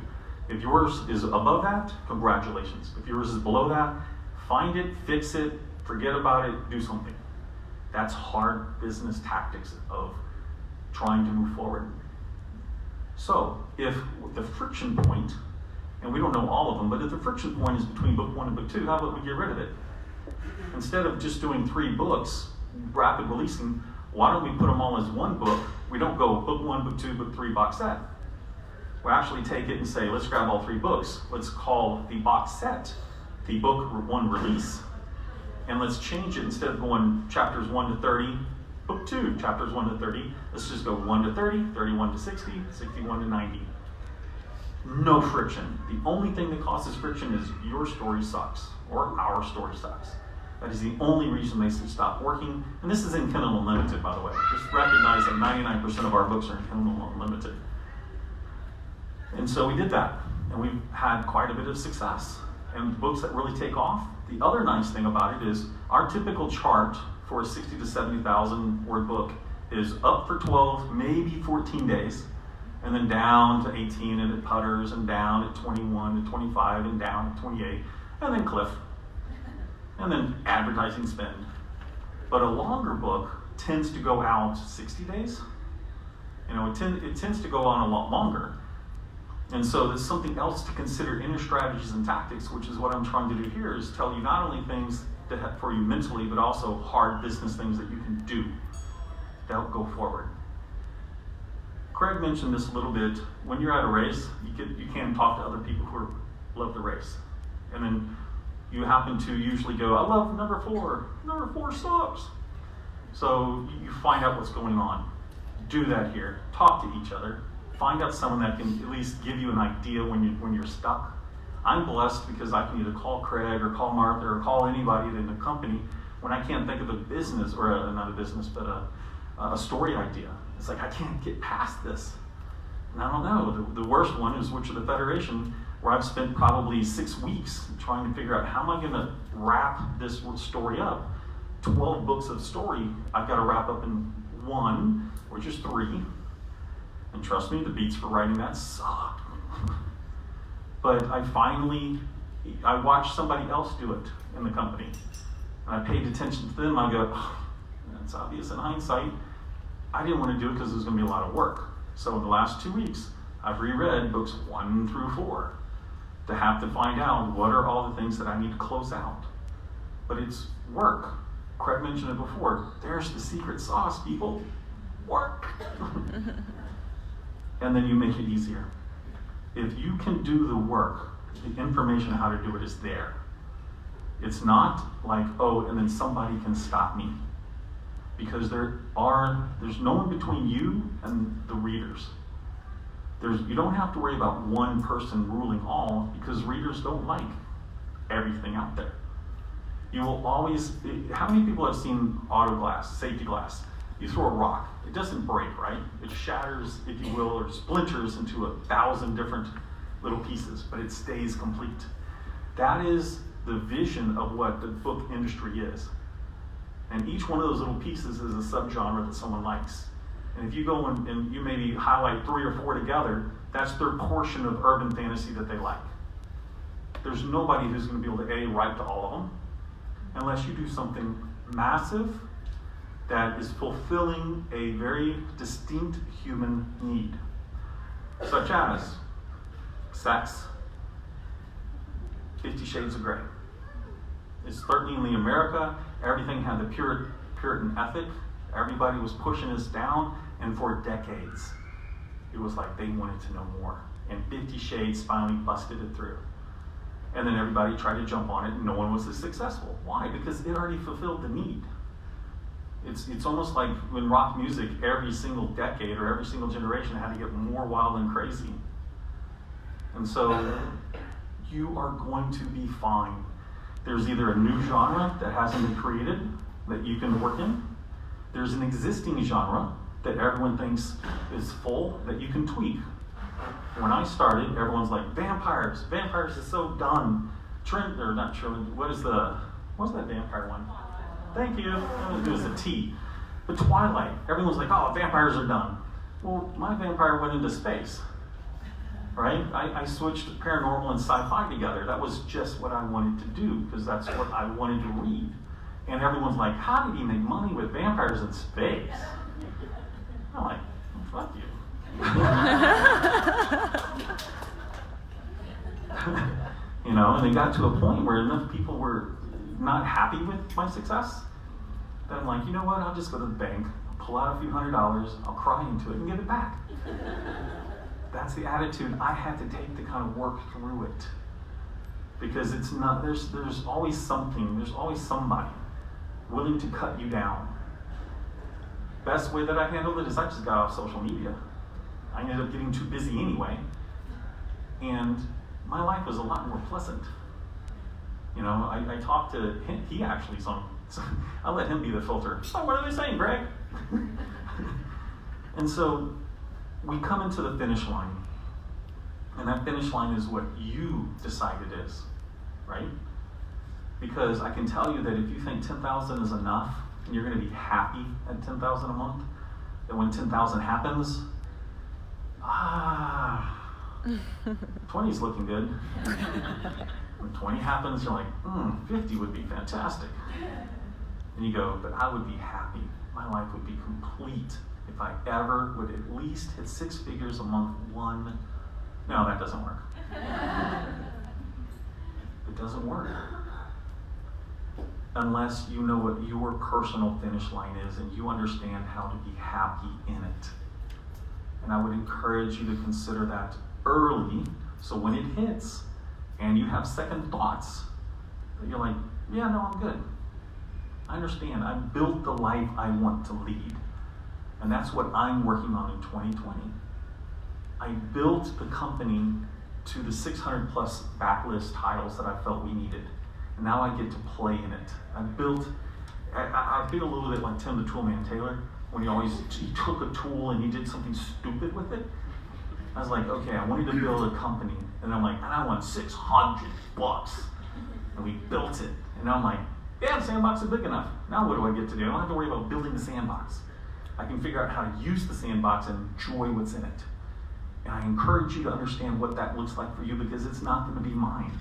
If yours is above that, congratulations. If yours is below that, find it, fix it, Forget about it, do something. That's hard business tactics of trying to move forward. So, if the friction point, and we don't know all of them, but if the friction point is between book 1 and book 2, how about we get rid of it? Instead of just doing 3 books, rapid releasing, why don't we put them all as one book? We don't go book 1, book 2, book 3 box set. We actually take it and say, let's grab all 3 books. Let's call the box set the book 1 release. And let's change it, instead of going chapters 1 to 30, book 2, chapters 1 to 30, let's just go 1 to 30, 31 to 60, 61 to 90. No friction. The only thing that causes friction is your story sucks, or our story sucks. That is the only reason they should stop working. And this is in Kindle Unlimited, by the way. Just recognize that 99% of our books are in Kindle Unlimited. And so we did that, and we've had quite a bit of success. And books that really take off. The other nice thing about it is our typical chart for a 60 to 70,000 word book is up for 12, maybe 14 days, and then down to 18, and it putters, and down at 21 to 25, and down at 28, and then cliff, and then advertising spend. But a longer book tends to go out 60 days. You know, it tends to go on a lot longer. And so there's something else to consider in your strategies and tactics, which is what I'm trying to do here, is tell you not only things that have for you mentally, but also hard business things that you can do to help go forward. Craig mentioned this a little bit. When you're at a race, you can talk to other people who love the race. And then you happen to usually go, I love number 4. Number 4 sucks. So you find out what's going on. Do that here. Talk to each other. Find out someone that can at least give you an idea when you're stuck. I'm blessed because I can either call Craig or call Martha or call anybody in the company when I can't think of a business, or not a business, but a story idea. It's like, I can't get past this. And I don't know. The worst one is Witch of the Federation, where I've spent probably 6 weeks trying to figure out how am I going to wrap this story up. 12 books of story I've got to wrap up in 1, which is 3. And trust me, the beats for writing that suck. But I watched somebody else do it in the company. And I paid attention to them. I go, oh, that's obvious in hindsight. I didn't want to do it because it was going to be a lot of work. So in the last 2 weeks, I've reread books 1 through 4 to have to find out what are all the things that I need to close out. But it's work. Craig mentioned it before. There's the secret sauce, people. Work. And then you make it easier. If you can do the work, the information how to do it is there. It's not like, oh, and then somebody can stop me. Because there's no one between you and the readers. You don't have to worry about one person ruling all, because readers don't like everything out there. You will always, how many people have seen auto glass, safety glass? You throw a rock, it doesn't break, right? It shatters, if you will, or splinters into 1,000 different little pieces, but it stays complete. That is the vision of what the book industry is. And each one of those little pieces is a subgenre that someone likes. And if you go and you maybe highlight 3 or 4 together, that's their portion of urban fantasy that they like. There's nobody who's going to be able to write to all of them, unless you do something massive that is fulfilling a very distinct human need, such as sex. 50 Shades of Grey. It's certainly America. Everything had the Puritan ethic. Everybody was pushing us down, and for decades, it was like they wanted to know more. And 50 Shades finally busted it through. And then everybody tried to jump on it, and no one was as successful. Why? Because it already fulfilled the need. It's almost like when rock music, every single decade or every single generation had to get more wild and crazy. And so you are going to be fine. There's either a new genre that hasn't been created that you can work in. There's an existing genre that everyone thinks is full that you can tweak. When I started, everyone's like, vampires. Vampires is so done. What's that vampire one? Thank you. It was a T. But Twilight, everyone's like, oh, vampires are done. Well, my vampire went into space. Right? I switched paranormal and sci-fi together. That was just what I wanted to do, because that's what I wanted to read. And everyone's like, how did he make money with vampires in space? I'm like, well, fuck you. You know, and it got to a point where enough people were not happy with my success that I'm like, you know what, I'll just go to the bank, I'll pull out a few $100s, I'll cry into it and give it back. That's the attitude I had to take to kind of work through it. Because it's not, there's always something, there's always somebody willing to cut you down. Best way that I handled it is I just got off social media. I ended up getting too busy anyway, and my life was a lot more pleasant. You know, I talked to him, he actually, so I let him be the filter. Oh, what are they saying, Greg? And so we come into the finish line, and that finish line is what you decide it is, right? Because I can tell you that if you think 10,000 is enough, and you're going to be happy at 10,000 a month, that when 10,000 happens, 20 is looking good. When 20 happens, you're like, 50 would be fantastic. And you go, but I would be happy. My life would be complete if I ever would at least hit 6 figures a month. No, that doesn't work. It doesn't work. Unless you know what your personal finish line is and you understand how to be happy in it. And I would encourage you to consider that early, so when it hits and you have second thoughts, that you're like, yeah, no, I'm good. I understand. I built the life I want to lead. And that's what I'm working on in 2020. I built the company to the 600 plus backlist titles that I felt we needed. And now I get to play in it. I feel a little bit like Tim the Toolman Taylor, when he took a tool and he did something stupid with it. I was like, okay, I wanted to build a company. And I'm like, and I want $600. And we built it. And I'm like, yeah, the sandbox is big enough. Now what do I get to do? I don't have to worry about building the sandbox. I can figure out how to use the sandbox and enjoy what's in it. And I encourage you to understand what that looks like for you, because it's not going to be mine.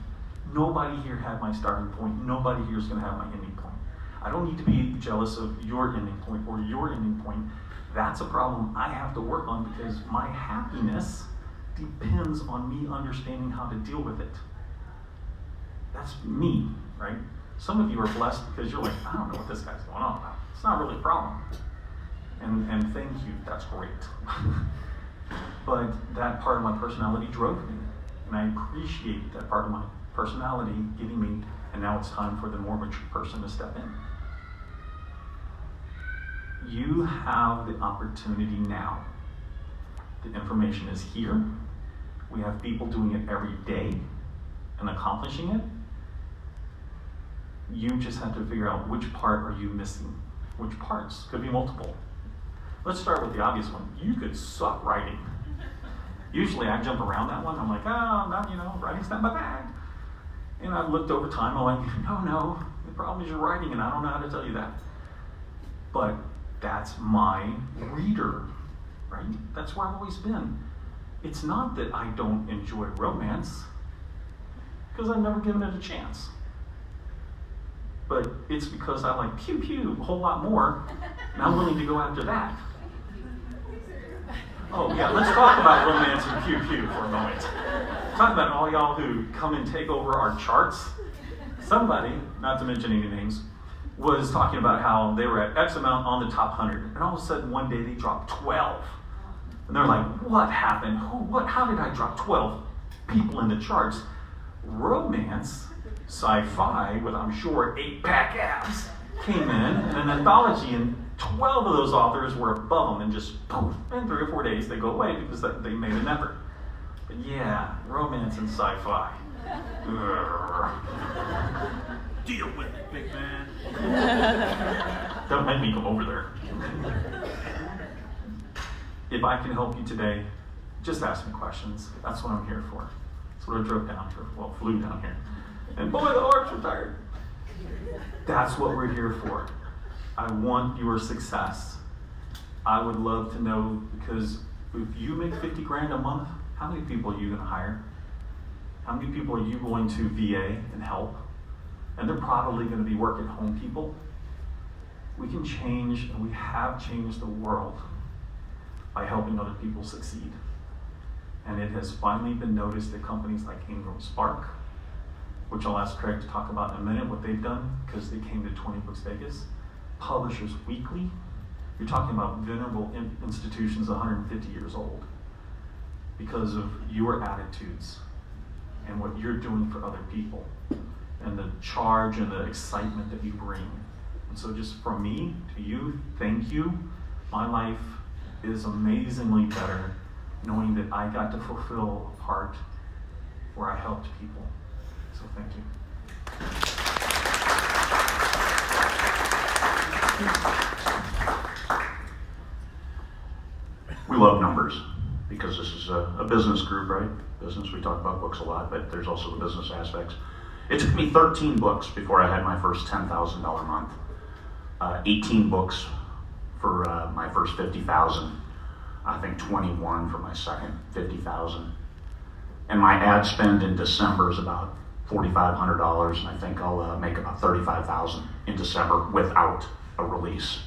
Nobody here had my starting point. Nobody here is going to have my ending point. I don't need to be jealous of your ending point or your ending point. That's a problem I have to work on, because my happiness depends on me understanding how to deal with it. That's me, right? Some of you are blessed because you're like, I don't know what this guy's going on about. It's not really a problem. And thank you, that's great. But that part of my personality drove me. And I appreciate that part of my personality getting me, and now it's time for the more mature person to step in. You have the opportunity now. The information is here. We have people doing it every day and accomplishing it. You just have to figure out which part are you missing. Which parts? Could be multiple. Let's start with the obvious one. You could suck writing. Usually I jump around that one. I'm like, writing's not my bag. And I've looked over time, I'm like, no, the problem is you're writing and I don't know how to tell you that. But that's my reader, right? That's where I've always been. It's not that I don't enjoy romance, because I've never given it a chance. But it's because I like pew pew a whole lot more, and I'm willing to go after that. Oh yeah, let's talk about romance and pew pew for a moment. Talk about all y'all who come and take over our charts. Somebody, not to mention any names, was talking about how they were at X amount on the top 100, and all of a sudden one day they dropped 12. And they're like, what happened? How did I drop 12 people in the charts? Romance, sci-fi, with I'm sure 8-pack abs, came in an anthology, and 12 of those authors were above them, and just poof, in 3 or 4 days they go away because they made an effort. But yeah, romance and sci-fi. Deal with it, big man. Don't make me come over there. If I can help you today, just ask me questions. That's what I'm here for. That's what I drove down here. Well, flew down here. And boy, the arms are tired. That's what we're here for. I want your success. I would love to know, because if you make 50 grand a month, how many people are you going to hire? How many people are you going to VA and help? And they're probably going to be work-at-home people. We can change, and we have changed the world by helping other people succeed. And it has finally been noticed at companies like Ingram Spark, which I'll ask Craig to talk about in a minute, what they've done, because they came to 20 Books Vegas. Publishers Weekly, you're talking about venerable institutions 150 years old because of your attitudes and what you're doing for other people and the charge and the excitement that you bring. And so just from me to you, thank you. My life is amazingly better knowing that I got to fulfill a part where I helped people. So thank you. We love numbers because this is a business group, right? Business, we talk about books a lot, but there's also the business aspects. It took me 13 books before I had my first $10,000 month. 18 books for my first 50,000. I think 21 for my second 50,000. And my ad spend in December is about $4,500, and I think I'll make about $35,000 in December without a release,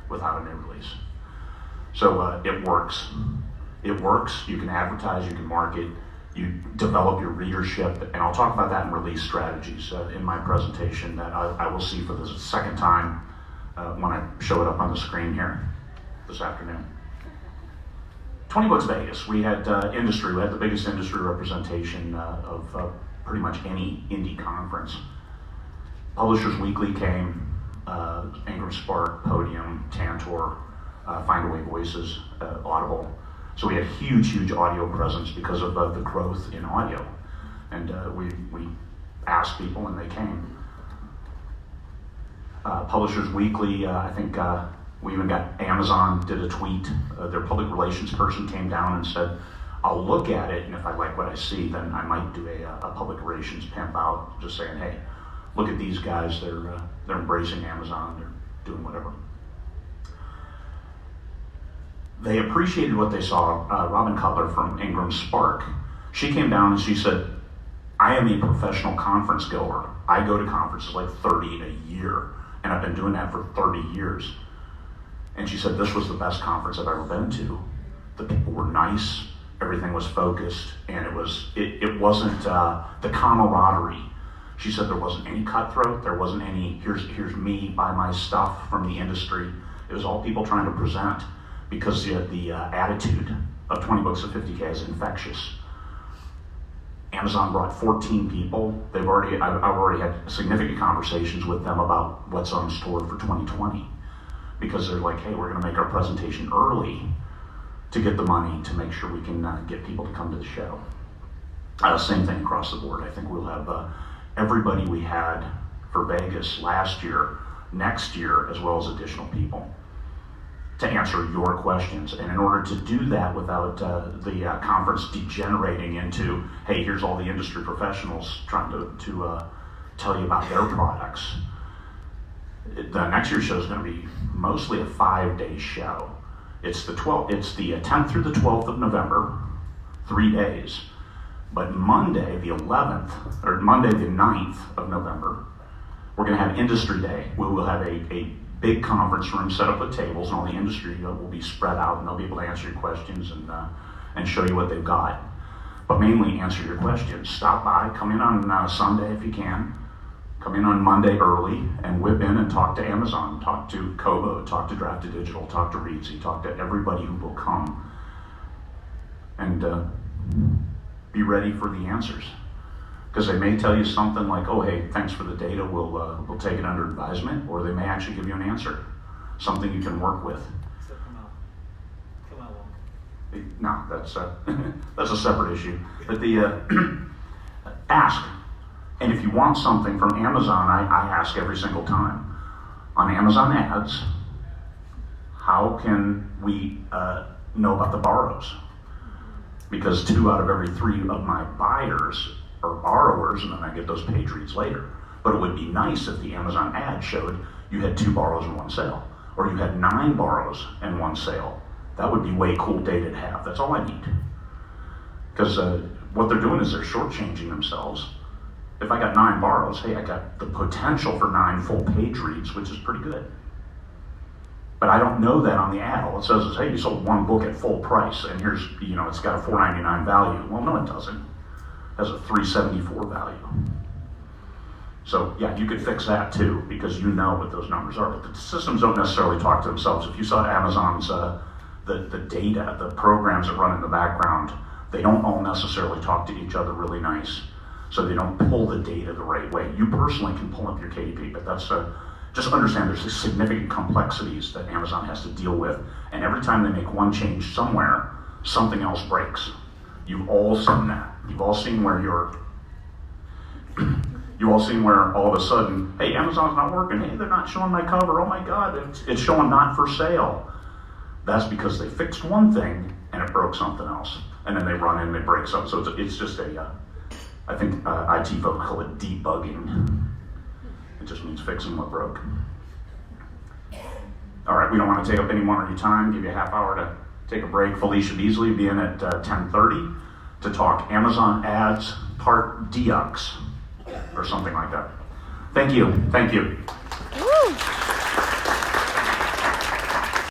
without a new release. So it works. It works. You can advertise, you can market, you develop your readership, and I'll talk about that in release strategies in my presentation that I will see for the second time when I show it up on the screen here this afternoon. 20 Books Vegas, we had industry, we had the biggest industry representation of pretty much any indie conference. Publishers Weekly came, Ingram Spark, Podium, Tantor, Findaway Voices, Audible. So we had huge audio presence because of the growth in audio. And we asked people and they came. Publishers Weekly, I think we even got Amazon did a tweet. Their public relations person came down and said, I'll look at it, and if I like what I see, then I might do a public relations pimp out, just saying, hey, look at these guys, they're embracing Amazon, they're doing whatever. They appreciated what they saw. Robin Cutler from Ingram Spark, she came down and she said, I am a professional conference goer. I go to conferences like 30 a year, and I've been doing that for 30 years. And she said, this was the best conference I've ever been to. The people were nice, everything was focused, and it wasn't the camaraderie. She said there wasn't any cutthroat, there wasn't any, here's me, buy my stuff from the industry. It was all people trying to present because the attitude of 20 Books of 50K is infectious. Amazon brought 14 people. I've already had significant conversations with them about what's on store for 2020. Because they're like, hey, we're gonna make our presentation early to get the money to make sure we can get people to come to the show. Same thing across the board. I think we'll have everybody we had for Vegas last year, next year, as well as additional people to answer your questions. And in order to do that without the conference degenerating into, hey, here's all the industry professionals trying to tell you about their products. The next year's show is going to be mostly a 5-day show. It's the 10th through the 12th of November, 3 days. But Monday the 11th, or Monday the 9th of November, we're going to have Industry Day. We will have a big conference room set up with tables, and all the industry will be spread out, and they'll be able to answer your questions and show you what they've got. But mainly answer your questions. Stop by, come in on Sunday if you can. Come in on Monday early and whip in and talk to Amazon, talk to Kobo, talk to Drafted Digital, talk to Reedsy, talk to everybody who will come. And be ready for the answers. Because they may tell you something like, oh, hey, thanks for the data, we'll take it under advisement, or they may actually give you an answer, something you can work with. So come out long. No, that's a separate issue. But ask. And if you want something from Amazon, I ask every single time. On Amazon ads, how can we know about the borrows? Because 2 out of every 3 of my buyers are borrowers, and then I get those page reads later. But it would be nice if the Amazon ad showed you had 2 borrows and 1 sale, or you had 9 borrows and 1 sale. That would be way cool data to have. That's all I need. Because what they're doing is they're shortchanging themselves. If I got 9 borrows, hey, I got the potential for 9 full page reads, which is pretty good. But I don't know that on the ad. All it says is, hey, you sold one book at full price, and here's, it's got a $4.99 value. Well, no, it doesn't. It has a $3.74 value. So yeah, you could fix that too, because you know what those numbers are. But the systems don't necessarily talk to themselves. If you saw Amazon's the data, the programs that run in the background, they don't all necessarily talk to each other really nice. So they don't pull the data the right way. You personally can pull up your KDP, but that's just understand there's significant complexities that Amazon has to deal with. And every time they make one change somewhere, something else breaks. You've all seen that. You've all seen where all of a sudden, hey, Amazon's not working. Hey, they're not showing my cover. Oh my God, it's showing not for sale. That's because they fixed one thing and it broke something else. And then they run in and they break something. So it's just I think IT folks call it debugging. It just means fixing what broke. All right, we don't want to take up any more of your time. Give you a half hour to take a break. Felicia Beasley will be in at 10:30 to talk Amazon ads part Dux or something like that. Thank you. Thank you. Woo.